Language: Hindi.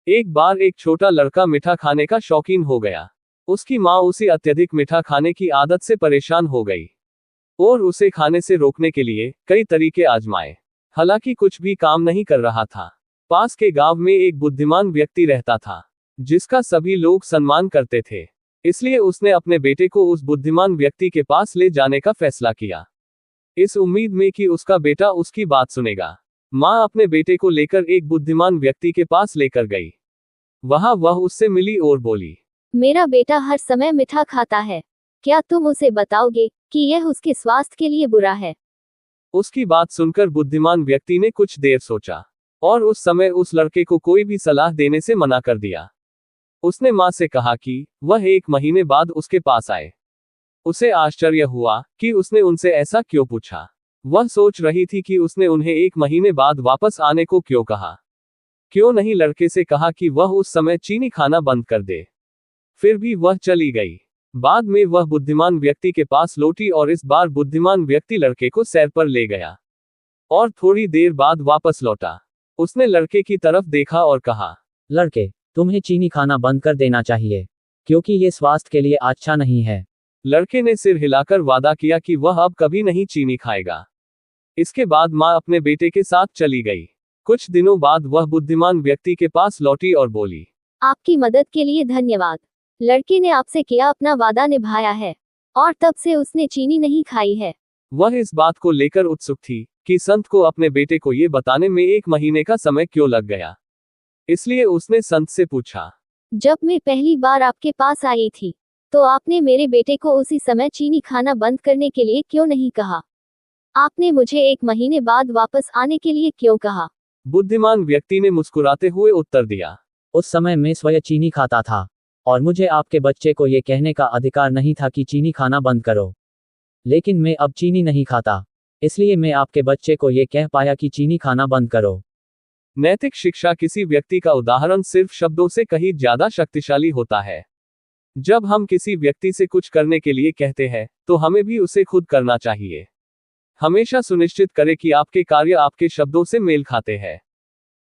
एक बार एक छोटा लड़का मीठा खाने का शौकीन हो गया। उसकी माँ उसे अत्यधिक मीठा खाने की आदत से परेशान हो गई और उसे खाने से रोकने के लिए कई तरीके आजमाए। हालांकि कुछ भी काम नहीं कर रहा था। पास के गांव में एक बुद्धिमान व्यक्ति रहता था जिसका सभी लोग सम्मान करते थे। इसलिए उसने अपने बेटे को उस बुद्धिमान व्यक्ति के पास ले जाने का फैसला किया, इस उम्मीद में कि उसका बेटा उसकी बात सुनेगा। माँ अपने बेटे को लेकर एक बुद्धिमान व्यक्ति के पास लेकर गई। वहां वह उससे मिली और बोली, मेरा बेटा हर समय मीठा खाता है, क्या तुम उसे बताओगे कि यह उसके स्वास्थ्य के लिए बुरा है? उसकी बात सुनकर बुद्धिमान व्यक्ति ने कुछ देर सोचा और उस समय उस लड़के को कोई भी सलाह देने से मना कर दिया। उसने माँ से कहा कि वह 1 महीने बाद उसके पास आए। उसे आश्चर्य हुआ कि उसने उनसे ऐसा क्यों पूछा। वह सोच रही थी कि उसने उन्हें 1 महीने बाद वापस आने को क्यों कहा। क्यों नहीं लड़के से कहा कि वह उस समय चीनी खाना बंद कर दे। फिर भी वह चली गई। बाद में वह बुद्धिमान व्यक्ति के पास लौटी और इस बार बुद्धिमान व्यक्ति लड़के को सैर पर ले गया और थोड़ी देर बाद वापस लौटा। उसने लड़के की तरफ देखा और कहा, लड़के, तुम्हें चीनी खाना बंद कर देना चाहिए, क्योंकि ये स्वास्थ्य के लिए अच्छा नहीं है। लड़के ने सिर हिलाकर वादा किया कि वह अब कभी नहीं चीनी खाएगा। इसके बाद माँ अपने बेटे के साथ चली गई। कुछ दिनों बाद वह बुद्धिमान व्यक्ति के पास लौटी और बोली, आपकी मदद के लिए धन्यवाद। लड़के ने आपसे किया अपना वादा निभाया है और तब से उसने चीनी नहीं खाई है। वह इस बात को लेकर उत्सुक थी कि संत को अपने बेटे को ये बताने में 1 महीने का समय क्यों लग गया। इसलिए उसने संत से पूछा, जब मैं पहली बार आपके पास आई थी तो आपने मेरे बेटे को उसी समय चीनी खाना बंद करने के लिए क्यों नहीं कहा? आपने मुझे 1 महीने बाद वापस आने के लिए क्यों कहा? बुद्धिमान व्यक्ति ने मुस्कुराते हुए उत्तर दिया, उस समय मैं स्वयं चीनी खाता था और मुझे आपके बच्चे को ये कहने का अधिकार नहीं था कि चीनी खाना बंद करो। लेकिन मैं अब चीनी नहीं खाता, इसलिए मैं आपके बच्चे को ये कह पाया कि चीनी खाना बंद करो। नैतिक शिक्षा किसी व्यक्ति का उदाहरण सिर्फ शब्दों से कहीं ज्यादा शक्तिशाली होता है। जब हम किसी व्यक्ति से कुछ करने के लिए कहते हैं तो हमें भी उसे खुद करना चाहिए। हमेशा सुनिश्चित करें कि आपके कार्य आपके शब्दों से मेल खाते हैं।